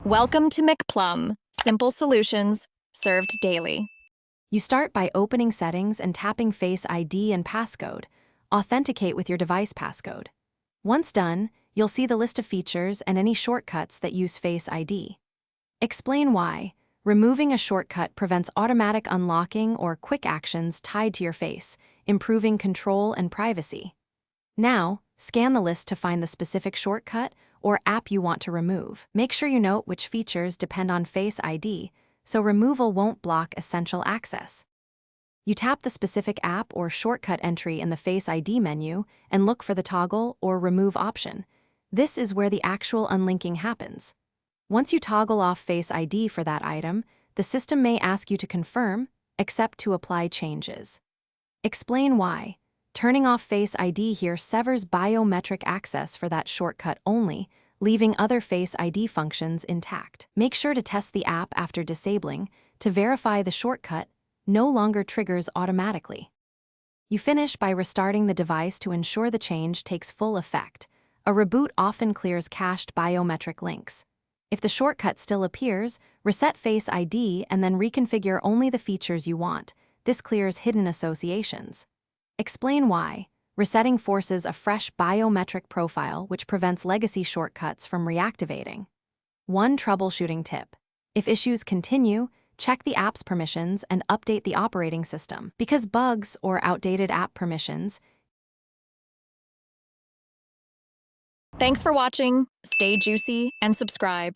Welcome to McPlum, simple solutions served daily. You start by opening Settings and tapping Face ID and Passcode. Authenticate with your device passcode. Once done, you'll see the list of features and any shortcuts that use Face ID. Explain why. Removing a shortcut prevents automatic unlocking or quick actions tied to your face, improving control and privacy. Now, scan the list to find the specific shortcut or app you want to remove. Make sure you note which features depend on Face ID, so removal won't block essential access. You tap the specific app or shortcut entry in the Face ID menu and look for the toggle or remove option. This is where the actual unlinking happens. Once you toggle off Face ID for that item, the system may ask you to confirm, accept to apply changes. Explain why. Turning off Face ID here severs biometric access for that shortcut only, leaving other Face ID functions intact. Make sure to test the app after disabling to verify the shortcut no longer triggers automatically. You finish by restarting the device to ensure the change takes full effect. A reboot often clears cached biometric links. If the shortcut still appears, reset Face ID and then reconfigure only the features you want. This clears hidden associations. Explain why. Resetting forces a fresh biometric profile which prevents legacy shortcuts from reactivating. One troubleshooting tip. If issues continue, check the app's permissions and update the operating system. Because bugs or outdated app permissions. Thanks for watching. Stay juicy and subscribe.